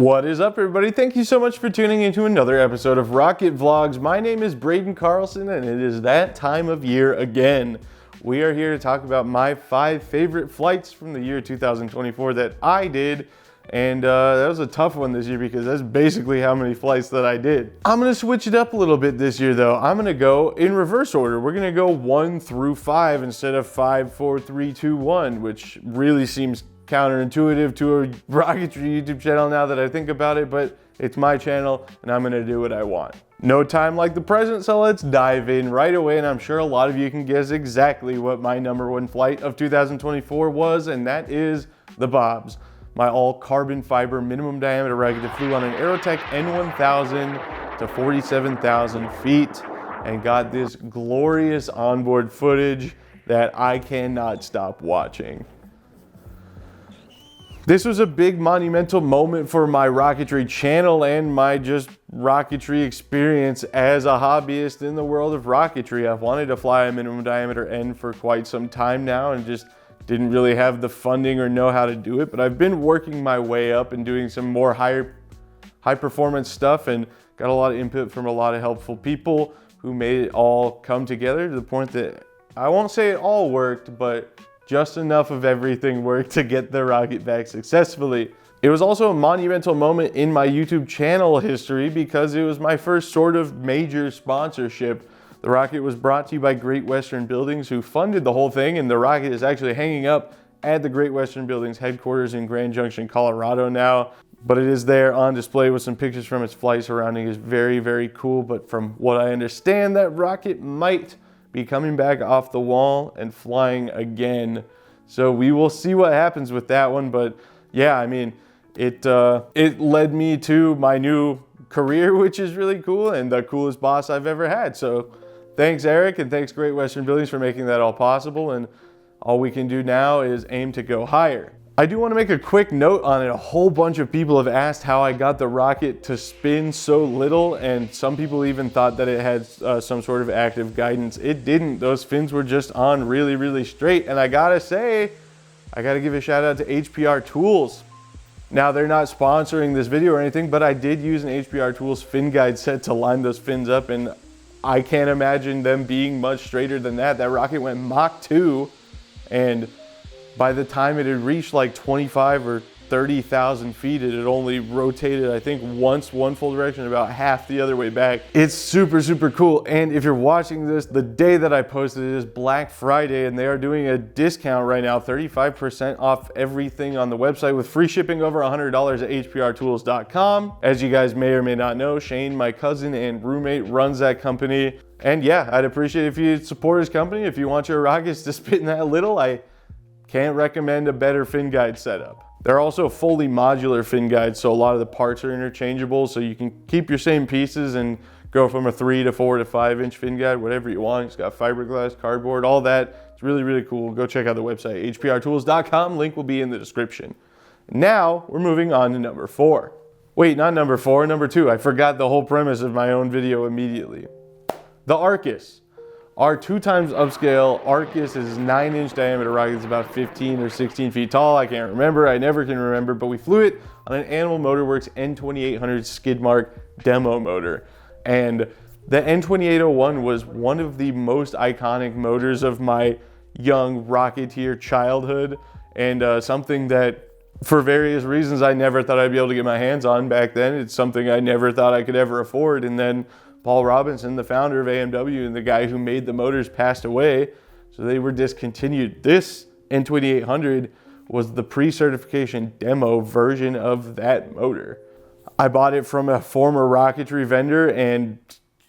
What is up, everybody? Thank you so much for tuning into another episode of Rocket Vlogs. My name is Braden Carlson, and it is that time of year again. We are here to talk about my 5 favorite flights from the year 2024 that I did. And that was a tough one this year because that's basically how many flights that I did. I'm going to switch it up a little bit this year, though. I'm going to go in reverse order. We're going to go 1 through 5 instead of 5, 4, 3, 2, 1, which really seems counterintuitive to a Rocketry YouTube channel now that I think about it, but it's my channel and I'm gonna do what I want. No time like the present, so let's dive in right away, and I'm sure a lot of you can guess exactly what my #1 flight of 2024 was, and that is the Bobs. My all carbon fiber minimum diameter rocket that flew on an Aerotech N1000 to 47,000 feet and got this glorious onboard footage that I cannot stop watching. This was a big monumental moment for my Rocketry channel and my just Rocketry experience as a hobbyist in the world of Rocketry. I've wanted to fly a minimum diameter N for quite some time now and just didn't really have the funding or know how to do it, but I've been working my way up and doing some more high performance stuff and got a lot of input from a lot of helpful people who made it all come together to the point that I won't say it all worked, but just enough of everything worked to get the rocket back successfully. It was also a monumental moment in my YouTube channel history because it was my first sort of major sponsorship. The rocket was brought to you by Great Western Buildings, who funded the whole thing, and the rocket is actually hanging up at the Great Western Buildings headquarters in Grand Junction, Colorado now. But it is there on display with some pictures from its flight surrounding. It is very, very cool. But from what I understand, that rocket might be coming back off the wall and flying again. So we will see what happens with that one. But yeah, I mean, it led me to my new career, which is really cool and the coolest boss I've ever had. So thanks, Eric, and thanks Great Western Buildings for making that all possible. And all we can do now is aim to go higher. I do want to make a quick note on it. A whole bunch of people have asked how I got the rocket to spin so little, and some people even thought that it had some sort of active guidance. It didn't. Those fins were just on really, really straight, and I gotta say, I gotta give a shout out to HPR Tools. Now, they're not sponsoring this video or anything, but I did use an HPR Tools fin guide set to line those fins up, and I can't imagine them being much straighter than that. That rocket went Mach 2, and by the time it had reached like 25 or 30,000 feet, it had only rotated, I think, once one full direction, about half the other way back. It's super, super cool. And if you're watching this, the day that I posted it is Black Friday, and they are doing a discount right now, 35% off everything on the website with free shipping over $100 at hprtools.com. As you guys may or may not know, Shane, my cousin and roommate, runs that company. And yeah, I'd appreciate it if you'd support his company. If you want your rockets to spin that little, I can't recommend a better fin guide setup. They're also fully modular fin guides, so a lot of the parts are interchangeable, so you can keep your same pieces and go from a 3 to 4 to 5 inch fin guide, whatever you want. It's got fiberglass, cardboard, all that. It's really, really cool. Go check out the website, hprtools.com. Link will be in the description. Now we're moving on to number 4. Wait, not number 4, number 2. I forgot the whole premise of my own video immediately. The Arcus. Our 2x upscale Arcus is 9-inch diameter rocket. It's about 15 or 16 feet tall. I can't remember. I never can remember, but we flew it on an Animal Motorworks N2800 Skidmark demo motor. And the N2801 was one of the most iconic motors of my young Rocketeer childhood, and something that, for various reasons, I never thought I'd be able to get my hands on back then. It's something I never thought I could ever afford. And then Paul Robinson, the founder of AMW and the guy who made the motors, passed away, so they were discontinued. This N2800 was the pre-certification demo version of that motor. I bought it from a former Rocketry vendor, and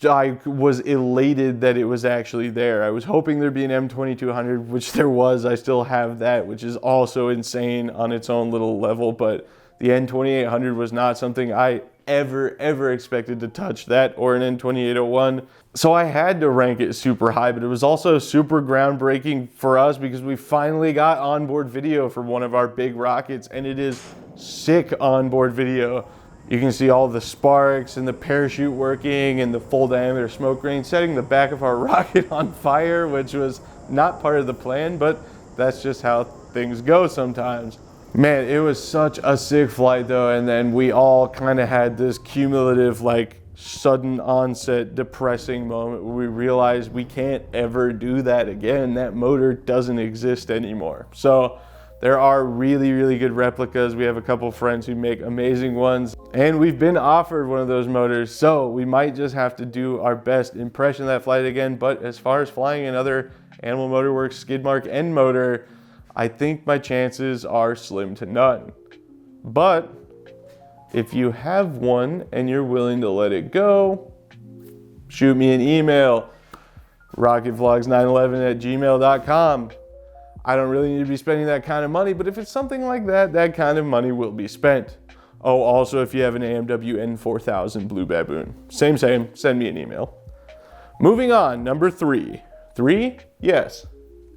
I was elated that it was actually there. I was hoping there'd be an M2200, which there was. I still have that, which is also insane on its own little level, but the N2800 was not something I ever expected to touch, that or an N2801. So I had to rank it super high, but it was also super groundbreaking for us because we finally got onboard video for one of our big rockets, and it is sick onboard video. You can see all the sparks and the parachute working and the full diameter smoke ring setting the back of our rocket on fire, which was not part of the plan, but that's just how things go sometimes. Man, it was such a sick flight though, and then we all kind of had this cumulative, like, sudden onset depressing moment where we realized we can't ever do that again. That motor doesn't exist anymore. So there are really, really good replicas. We have a couple friends who make amazing ones, and we've been offered one of those motors, so we might just have to do our best impression of that flight again. But as far as flying another Animal Motor Works Skidmark end motor, I think my chances are slim to none. But if you have one and you're willing to let it go, shoot me an email, rocketvlogs911@gmail.com. I don't really need to be spending that kind of money, but if it's something like that, that kind of money will be spent. Oh, also, if you have an AMW N4000 Blue Baboon, same, send me an email. Moving on, number 3. 3? Yes.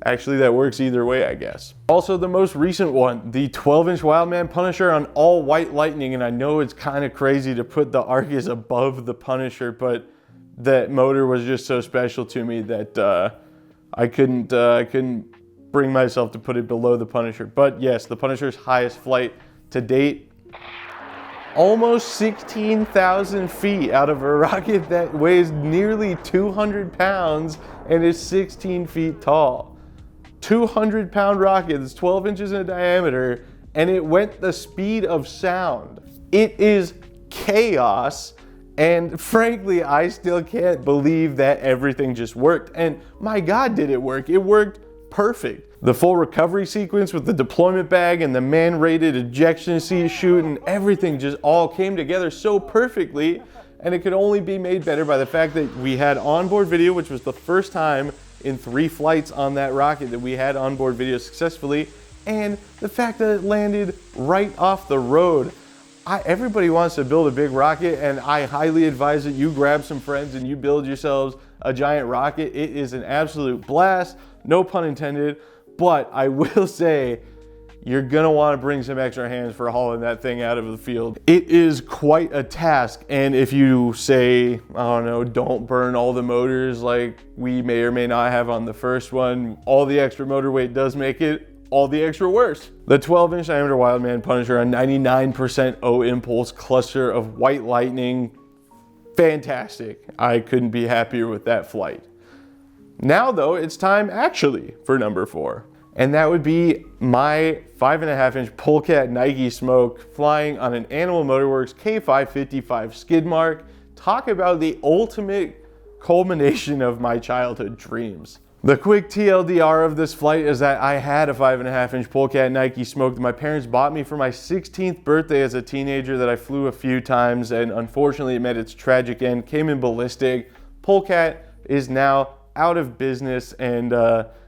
Actually, that works either way, I guess. Also, the most recent one, the 12-inch Wildman Punisher on all white Lightning, and I know it's kind of crazy to put the Argus above the Punisher, but that motor was just so special to me that I couldn't bring myself to put it below the Punisher. But yes, the Punisher's highest flight to date, almost 16,000 feet out of a rocket that weighs nearly 200 pounds and is 16 feet tall. 200-pound rocket that's 12 inches in diameter, and it went the speed of sound. It is chaos, and frankly, I still can't believe that everything just worked. And my God, did it work? It worked perfect. The full recovery sequence with the deployment bag and the man-rated ejection seat chute and everything just all came together so perfectly, and it could only be made better by the fact that we had onboard video, which was the first time in 3 flights on that rocket that we had onboard video successfully, and the fact that it landed right off the road. Everybody wants to build a big rocket, and I highly advise that you grab some friends and you build yourselves a giant rocket. It is an absolute blast, no pun intended, but I will say you're gonna want to bring some extra hands for hauling that thing out of the field. It is quite a task, and if you say, I don't know, don't burn all the motors like we may or may not have on the first one, all the extra motor weight does make it all the extra worse. The 12-inch diameter Wildman Punisher on 99% O impulse cluster of white Lightning, fantastic. I couldn't be happier with that flight. Now though, it's time actually for number 4. And that would be my 5.5-inch Polecat Nike Smoke flying on an Animal Motor Works K555 Skidmark. Talk about the ultimate culmination of my childhood dreams. The quick TLDR of this flight is that I had a 5.5-inch Polecat Nike Smoke that my parents bought me for my 16th birthday as a teenager that I flew a few times, and unfortunately it met its tragic end, came in ballistic. Polecat is now out of business, and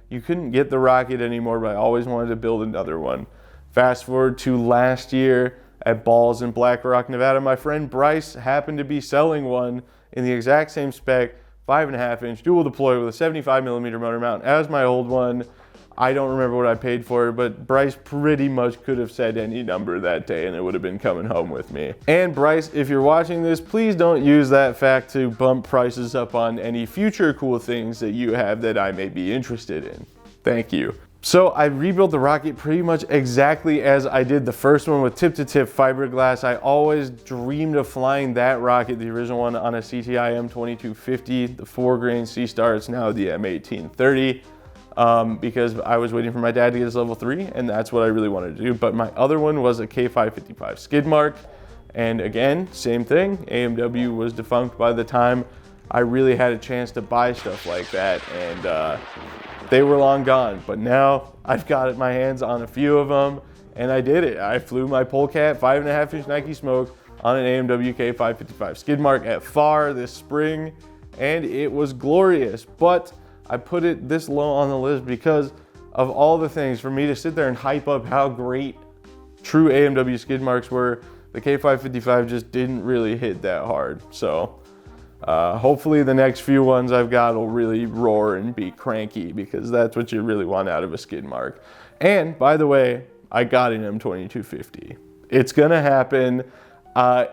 you couldn't get the rocket anymore, but I always wanted to build another one. Fast forward to last year at Balls in Black Rock, Nevada, my friend Bryce happened to be selling one in the exact same spec, 5.5-inch dual deploy with a 75mm motor mount as my old one. I don't remember what I paid for it, but Bryce pretty much could have said any number that day and it would have been coming home with me. And Bryce, if you're watching this, please don't use that fact to bump prices up on any future cool things that you have that I may be interested in. Thank you. So I rebuilt the rocket pretty much exactly as I did the first one with tip-to-tip fiberglass. I always dreamed of flying that rocket, the original one, on a CTI M2250, the 4-grain C-Star. It's now the M1830. Because I was waiting for my dad to get his level 3, and that's what I really wanted to do. But my other one was a K555 Skidmark, and again, same thing. AMW was defunct by the time I really had a chance to buy stuff like that, and they were long gone. But now I've got my hands on a few of them, and I did it. I flew my Polecat 5.5-inch Nike Smoke on an AMW K555 Skidmark at FAR this spring, and it was glorious. But I put it this low on the list because of all the things. For me to sit there and hype up how great true AMW skid marks were, the K555 just didn't really hit that hard. So hopefully the next few ones I've got will really roar and be cranky, because that's what you really want out of a skid mark. And by the way, I got an M2250. It's gonna happen.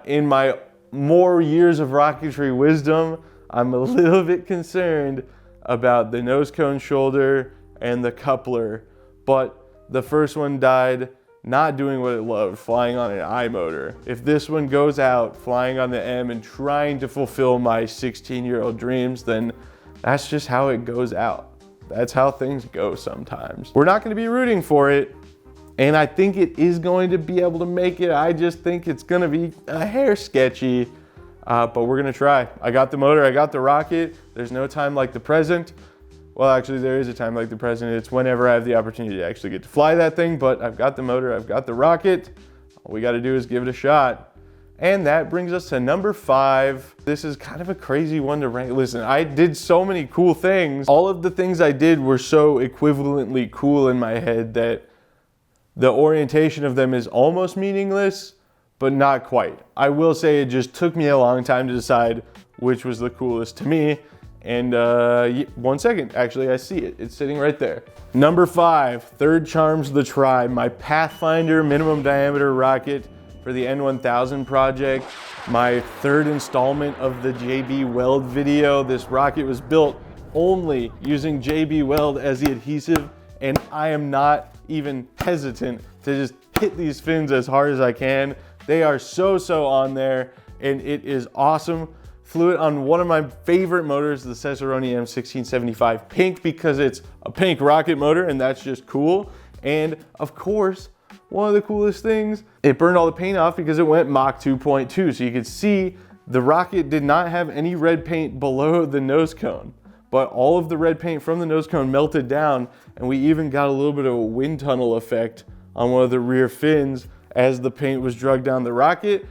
In my more years of rocketry wisdom, I'm a little bit concerned about the nose cone shoulder and the coupler, but the first one died not doing what it loved, flying on an I motor. If this one goes out flying on the M and trying to fulfill my 16-year-old dreams, then that's just how it goes out. That's how things go sometimes. We're not gonna be rooting for it, and I think it is going to be able to make it. I just think it's gonna be a hair sketchy, but we're gonna try. I got the motor, I got the rocket. There's no time like the present. Well, actually, there is a time like the present. It's whenever I have the opportunity to actually get to fly that thing, but I've got the motor, I've got the rocket. All we gotta do is give it a shot. And that brings us to number 5. This is kind of a crazy one to rank. Listen, I did so many cool things. All of the things I did were so equivalently cool in my head that the orientation of them is almost meaningless, but not quite. I will say it just took me a long time to decide which was the coolest to me. And 1 second, actually, I see it. It's sitting right there. Number 5, third charms the tribe, my Pathfinder minimum diameter rocket for the N1000 project, my 3rd installment of the JB Weld video. This rocket was built only using JB Weld as the adhesive, and I am not even hesitant to just hit these fins as hard as I can. They are so on there, and it is awesome. Flew it on one of my favorite motors, the Cicerone M1675 pink, because it's a pink rocket motor and that's just cool. And of course, one of the coolest things, it burned all the paint off because it went Mach 2.2. So you could see the rocket did not have any red paint below the nose cone, but all of the red paint from the nose cone melted down, and we even got a little bit of a wind tunnel effect on one of the rear fins as the paint was dragged down the rocket.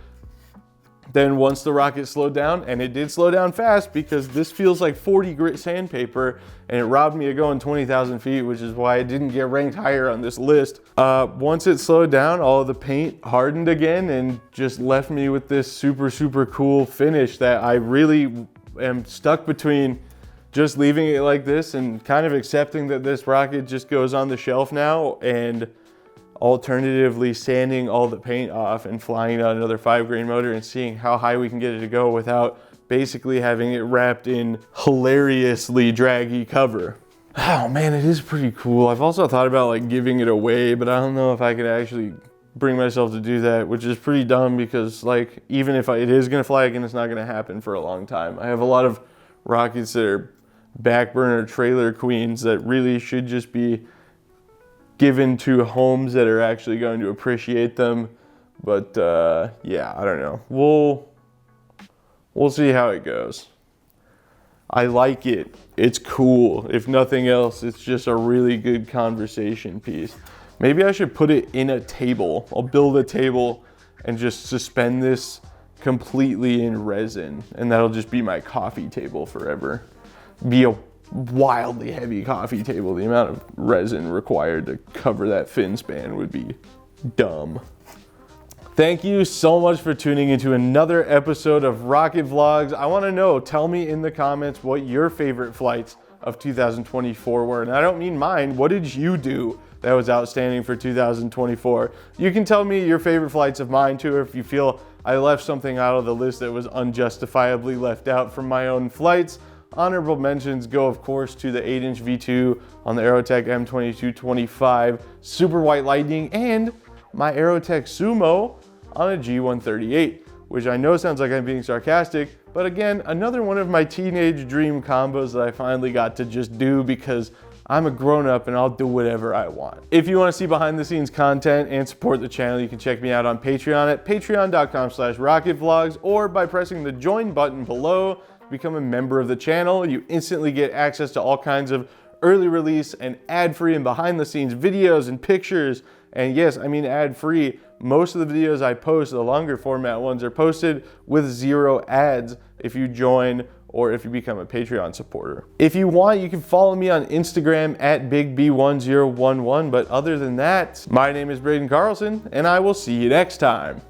Then once the rocket slowed down, and it did slow down fast because this feels like 40 grit sandpaper, and it robbed me of going 20,000 feet, which is why I didn't get ranked higher on this list. Once it slowed down, all of the paint hardened again and just left me with this super cool finish that I really am stuck between just leaving it like this and kind of accepting that this rocket just goes on the shelf now, and alternatively sanding all the paint off and flying out another 5-grain motor and seeing how high we can get it to go without basically having it wrapped in hilariously draggy cover. Oh man, it is pretty cool. I've also thought about like giving it away, but I don't know if I could actually bring myself to do that, which is pretty dumb because like even if it is gonna fly again, it's not gonna happen for a long time. I have a lot of rockets that are back burner trailer queens that really should just be given to homes that are actually going to appreciate them. But yeah, I don't know. We'll see how it goes. I like it. It's cool. If nothing else, it's just a really good conversation piece. Maybe I should put it in a table. I'll build a table and just suspend this completely in resin, and that'll just be my coffee table forever. Be a wildly heavy coffee table. The amount of resin required to cover that fin span would be dumb. Thank you so much for tuning into another episode of Rocket Vlogs. I want to know, tell me in the comments what your favorite flights of 2024 were. And I don't mean mine. What did you do that was outstanding for 2024? You can tell me your favorite flights of mine too, or if you feel I left something out of the list that was unjustifiably left out from my own flights. Honorable mentions go, of course, to the 8-inch V2 on the Aerotech M2225 Super White Lightning and my Aerotech Sumo on a G138, which I know sounds like I'm being sarcastic, but again, another one of my teenage dream combos that I finally got to just do because I'm a grown-up and I'll do whatever I want. If you want to see behind the scenes content and support the channel, you can check me out on Patreon at patreon.com/rocketvlogs, or by pressing the join button below. Become a member of the channel. You instantly get access to all kinds of early release and ad-free and behind the scenes videos and pictures. And yes, I mean ad-free. Most of the videos I post, the longer format ones, are posted with 0 ads if you join or if you become a Patreon supporter. If you want, you can follow me on Instagram at BigB1011. But other than that, my name is Braden Carlson, and I will see you next time.